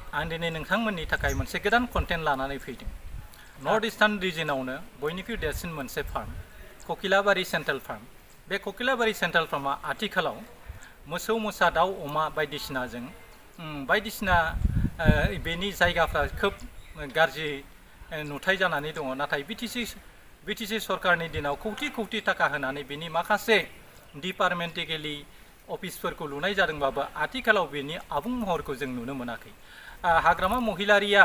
आं दिनै नोंथांमोननि थाखाय मोनसे गोदान कन्टेन्ट लानानै फैदों। नर्थ इस्टार्न रिजनावनो बयनिख्रुइ देरसिन मोनसे फार्म ककिलाबारि सेन्ट्रेल फार्म। बे ककिलाबारि सेन्ट्रेल फार्मा आथिखालाव मोसौ मोसा दाउ अमा बायदिसिनाजों बायदिसिना बेनि जायगाफ्रा खोब गाज्रि नुथाय जानानै दङ। नाथाय बिटिसि सरकारनि दिनाव कौटि थाखा होनानै बेनि माखासे डिपार्टमेन्टेलि अफिसफोरखौ लुनाय जादोंबाबो आथिखालाव बेनि आबुं महरखौ जों नुनो मोनाखै। हाग्रामा महिलारिया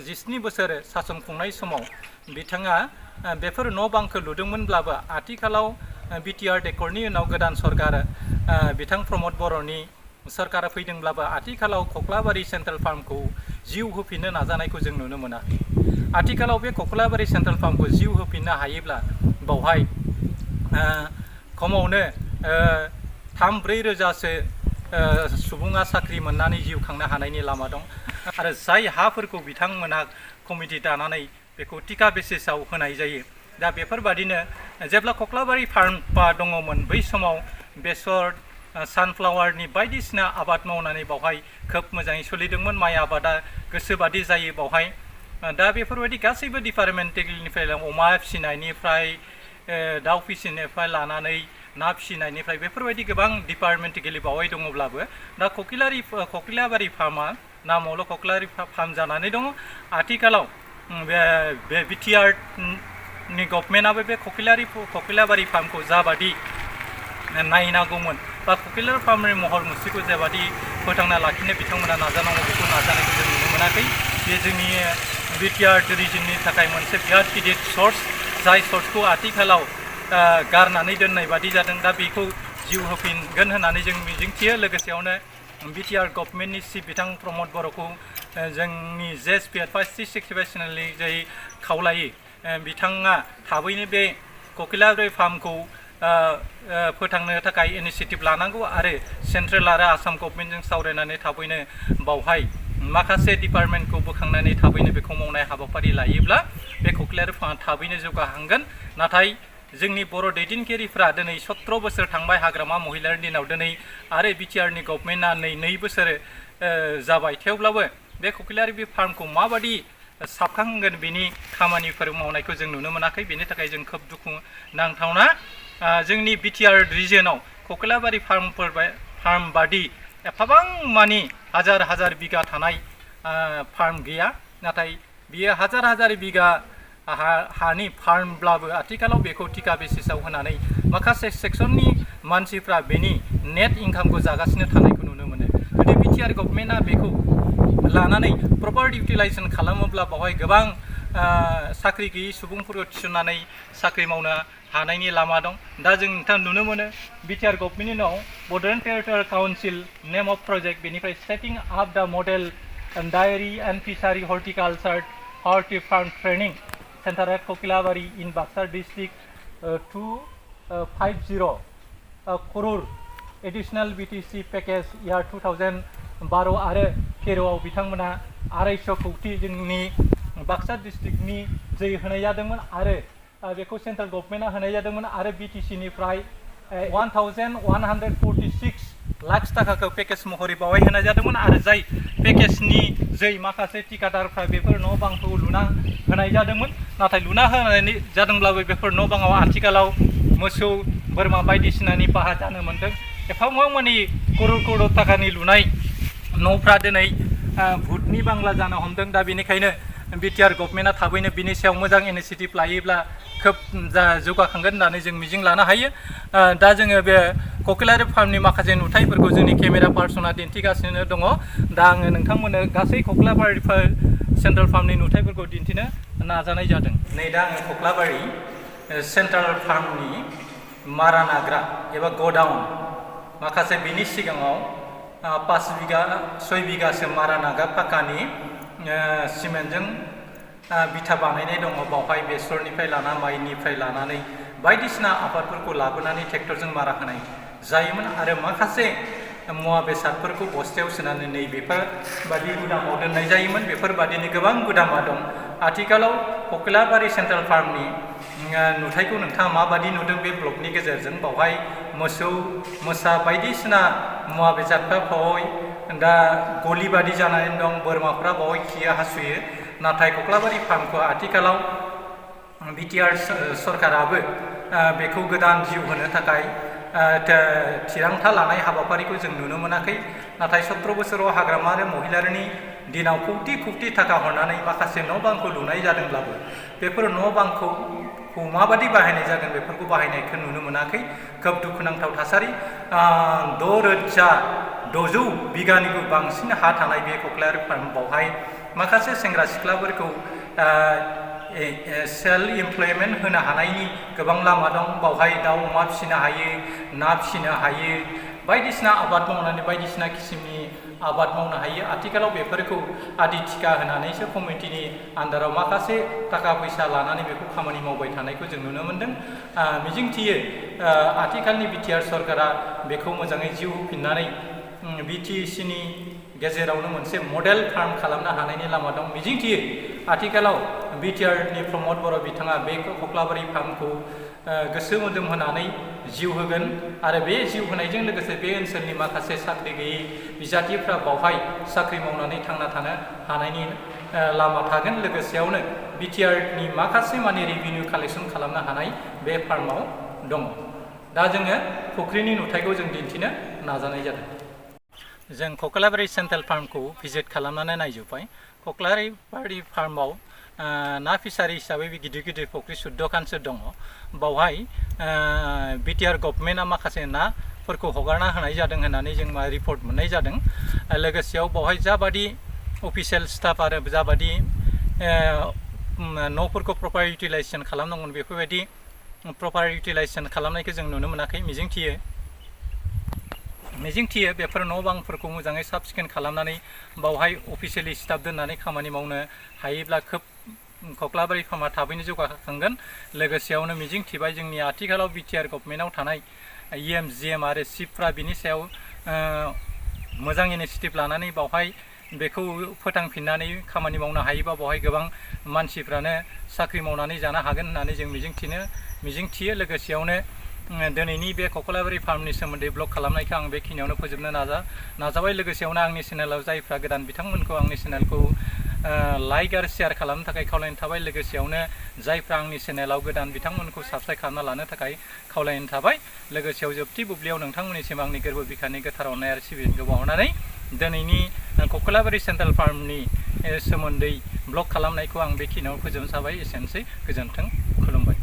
17 बोसोर सासन खुंनाय समाव बिथाङा बेफोर न' बांखौ लुदोंमोनब्लाबो आथिखालाव बिटिआर डेकरनि उनाव गोदान सरकार बिथां प्रमद बर'नि सरकारा फैदोंब्लाबो आथिखालाव कक्लाबारि सेन्ट्रेल फार्मखौ जिउ होफिननो नाजानायखौ जों नुनो मोनाखै। आथिखालाव बे कक्लाबारि सेन्ट्रेल फार्मखौ जिउ होफिननो हायोब्ला बावहाय खमावनो 3-4 रोजासो सुबुङा साख्रि मोननानै जिउ खांनो हानायनि लामा दं। आरो जाय हाफोरखौ बिथांमोनहा कमिटि दानानै बेखौ टिका बेसिसाव होनाय जायो। दा बेफोरबादिनो जेब्ला कक्लाबारि फार्मा दङमोन बै समाव बेसर सानफ्लावारनि बायदिसिना आबाद मावनानै बावहाय खोब मोजाङै सोलिदोंमोन। माइ आबादा गोसोबादि जायो बावहाय। दा बेफोरबायदि गासैबो डिपार्टमेन्टेलनिफ्राय अमा फिसिनायनिफ्राय दाउ फिसिनायनिफ्राय लानानै ना फिसिनायनिफ्राय बेफोरबायदि गोबां डिपार्टमेन्टेलि बावहाय दङब्लाबो दा ककिलाबारि फार्मा नामावल' ककिलाबारि फार्म जानानै दङ। आथिखालाव बे बिटिआरनि गभर्नमेन्टआबो बे ककिलाबारि फार्मखौ जाबादि नायनांगौमोन बा ककिलाबारि फार्मनि महर मुस्रिखौ जेबादि फोथांना लाखिनो बिथांमोना नाजानांगौ बेखौ नाजानायखौ जों नुनो मोनाखै। बे जोंनि बिटिआर टुरिजमनि थाखाय मोनसे बिराद गिदिर सर्स, जाय सर्सखौ आथिखालाव गारनानै दोननाय बादि जादों। दा बेखौ जिउ होफिनगोन होननानै जों मिजिंथियो। लोगोसेयावनो बिटिआर गभर्नमेन्टनि चिफ बिथां प्रमद बर'खौ जोंनि जेएसपि एडभाइस 365 चेनेलनि जाय खावलायो बिथाङा थाबैनो बे ककिलाबारि फार्मखौ फोथांनो थाखाय इनिसियेटिभ लानांगौ आरो सेन्ट्रेल आरो आसाम गभर्नमेन्टजों सावरायनानै थाबैनो बावहाय माखासे डिपार्टमेन्टखौ बोखांनानै थाबैनो बेखौ मावनाय हाबाफारि लायोब्ला बे ककिलाबारि फार्मा थाबैनो जौगाखांगोन। नाथाय जोंनि बर' दैदेनगिरिफ्रा दिनै 17 बोसोर थांबाय हाग्रामा महिलारिनि दिनाव, दिनै आरो बिटिआरनि गभर्नमेन्टआ 2 बोसोर जाबाय। थेवब्लाबो बे ककिलाबारि फार्मखौ माबादि साबखांगोन बेनि खामानिफोर मावनायखौ जों नुनो मोनाखै। बेनि थाखाय जों खोब दुखु नांथावना जोंनि बिटिआर रिजनाव ककिलाबारि फार्म बादि एफाबां मानि हाजार बिगा थानाय फार्म गैया। नाथाय बियो हाजार बिगा हानि फार्मब्लाबो आथिखालाव बेखौ टिका बेसिसाव होनानै माखासे सेक्सननि मानसिफ्रा बेनि नेट इनकामखौ जागासिनो थानायखौ नुनो मोनो। जुदि बिटिआर गभर्नमेन्टआ बेखौ लानानै प्रपार इउटिलाइजेसन खालामोब्ला बावहाय गोबां साख्रि गैयै सुबुंफोरखौ थिसननानै साख्रि मावनो हानायनि लामा दं। दा जों नोंथां नुनो मोनो बिटिआर गभर्नमेन्टनि उनाव Bodoland territorial council name of project, बेनिफ्राय setting up the model dairy and fishery horticulture farm training centre at Kokilabari in Baksa district 250 crore additional BTC package year 2012 आरो 13आव बिथांमोना 250 कौटि जोंनि बाक्सा डिस्ट्रिक्टनि जै होनाय जादोंमोन आरो बेखौ सेन्ट्रेल गभर्नमेन्टआ होनाय जादोंमोन आरो बिटिसिनिफ्राय 1146 लाख थाखाखौ पेकेज महरै बावहाय होनाय जादोंमोन। आरो जाय पेकेजनि जै माखासे थिकादारफ्रा बेफोर न' बांखौ लुना होनाय जादोंमोन। नाथाय लुना होनाय जादोंब्लाबो बेफोर न' बाङाव आथिखालाव मोसौ बोरमा बायदिसिनानि बाहा जानो मोन्दों। एफाबां मानि करोड़ थाखानि लुनाय न'फ्रा दिनै भुटनि बांला जानो हमदों। दा बेनिखायनो बिटिआर गभर्नमेन्टआ थाबैनो बिनि सायाव मोजां इनिसियेटिभ लायोब्ला खोब जौगाखांगोन होननानै जों मिजिं लानो हायो। दा जोङो बे ककिलाबारि फार्मनि माखासे नुथायफोरखौ जोंनि केमेरा पार्सना दिन्थिगासिनो दङ। दा आङो नोंथांमोननो गासै ककिलाबारि सेन्ट्रेल फार्मनि नुथायफोरखौ दिन्थिनो नाजानाय जादों। नै दा आङो ककिलाबारि सेन्ट्रेल फार्मनि मारा नाग्रा एबा गडाउन माखासे बिनि सिगाङाव 6 बिगासो मारा नाग्रा पाकानि सिमेन्टजों बिथा बानायनाय दङ। बावहाय बेसरनिफ्राय लाना माइनिफ्राय लानानै बायदिसिना आबादफोरखौ लाबोनानै ट्रेक्टरजों मारा होनाय जायोमोन आरो माखासे मुवा बेसादफोरखौ बस्थायाव सोनानै नै बेफोरबादि गुदामाव दोननाय जायोमोन। बेफोरबादिनो गोबां गुदामा दं। आथिखालाव ककिलाबारि सेन्ट्रेल फार्मनि नुथायखौ नोंथाङा माबादि नुदों बे ब्लगनि गेजेरजों? बावहाय मोसौ मोसा बायदिसिना मुवा बेसादफ्रा बावहाय दा गलि बादि जानानै दं, बोरमाफ्रा बावहाय खियो हासुयो। नाथाय कक्लाबारि फार्मखौ आथिखालाव बिटिआर सरकाराबो बेखौ गोदान जिउ होनो थाखाय थिरांथा लानाय हाबाफारिखौ जों नुनो मोनाखै। नाथाय 17 बोसोराव हाग्रामा आरो महिलारिनि दिनाव कौटि थाखा हरनानै माखासे न' बांखौ लुनाय जादोंब्लाबो बेफोर न' बांखौ माबादि बाहायनाय जागोन बेफोरखौ बाहायनायखौ नुनो मोनाखै। खोब दुखुनांथाव थासारि। 6,600 बिगानिबो बांसिन हा थानाय बे कक्लाबारि फार्म बावहाय माखासे सेंग्रा सिख्लाफोरखौ सेल्फ इमप्लयमेन्ट होनो हानायनि गोबां लामा दं। बावहाय दाउ अमा फिसिनो हायो, ना फिसिनो हायो, बायदिसिना आबाद मावनानै बायदिसिना किसिमनि आबाद मावनो हायो। आथिखालाव बेफोरखौ आदि थिखा होनानैसो कमिटिनि आन्दाराव माखासे थाखा फैसा लानानै बेखौ खामानि मावबाय थानायखौ जों नुनो मोन्दों। मिजिंथियो आथिखालनि बिटिआर सरकारा बेखौ मोजाङै जिउ होफिननानै बिटिसिनि गेजेरावनो मोनसे मडेल फार्म खालामनो हानायनि लामा दं। मिजिंथियो आथिखालाव बिटिआरनि प्रमद बर' बिथाङा बे कक्लाबारि फार्मखौ गोसो मोदोम होनानै जिउ होगोन आरो बे जिउ होनायजों लोगोसे बे ओनसोलनि माखासे साख्रि गैयै बिजाथिफ्रा बावहाय साख्रि मावनानै थांना थानो हानायनि लामा थागोन। लोगोसेयावनो बिटिआरनि माखासे माने रेभिनिउ कालेक्सन खालामनो हानाय बे फार्माव दङ। दा जोङो फुख्रिनि नुथायखौ जों दिन्थिनो नाजानाय जादों। जों कक्लाबारि सेन्ट्रेल फार्मखौ भिजिट खालामनानै नायजोब्बाय। कक्लाबारि फार्माव ना फिसारि हिसाबै गिदिर फुख्रि 14खानसो दङ। बावहाय बिटिआर गभर्नमेन्टआ माखासे नाफोरखौ हगारना होनाय जादों होननानै जों रिपर्ट मोननाय जादों। लोगोसेयाव बावहाय जाबादि अफिसियेल स्टाफ आरो जाबादि न'फोरखौ प्रपार इउटिलाइजेसन खालामनांगोन बेफोरबायदि प्रपार इउटिलाइजेसन खालामनायखौ जों नुनो मोनाखै। मिजिंथियो बेफोर न' बांफोरखौ मोजाङै साब सिखोन खालामनानै बावहाय अफिसियेलि स्टाफ दोननानै खामानि मावनो हायोब्ला खोब कक्लाबारि फार्मा थाबैनो जौगाखांगोन। लोगोसेयावनो मिजिंथिबाय जोंनि आथिखालाव बिटिआर गभर्नमेन्टआव थानाय EM GM आरो चिफफ्रा बिनि सायाव मोजां इनिसिएटिभ लानानै बावहाय बेखौ फोथांफिननानै खामानि मावनो हायोबा बावहाय गोबां मानसिफ्रानो साख्रि मावनानै जानो हागोन होननानै जों मिजिंथियो। लोगोसेयावनो दिनैनि बे कक्लाबारि फार्मनि सोमोन्दै ब्लग खालामनायखौ आं बेखिनियावनो फोजोबनो नाजाबाय। लोगोसेयावनो आंनि चेनेलाव जायफ्रा गोदान बिथांमोनखौ आंनि चेनेलखौ लाइक आरो शेयार खालामनो थाखाय खावलायनाय थाबाय। लोगोसेयावनो जायफ्रा आंनि चेनेलाव गोदान बिथांमोनखौ साबस्क्राइब खालामना लानो थाखाय खावलायनाय थाबाय। लोगोसेयाव जोबथि बुब्लियाव नोंथांमोननिसिम आंनि गोरबो बिखानि गोथार अननाय आरो सिबिनायखौ बावहरनानै दिनैनि कक्लाबारि सेन्ट्रेल फार्मनि सोमोन्दै ब्लग खालामनायखौ आं बेखिनियाव फोजोबनो थाबाय। एसेनोसै, गोजोन्थों, खुलुमबाय।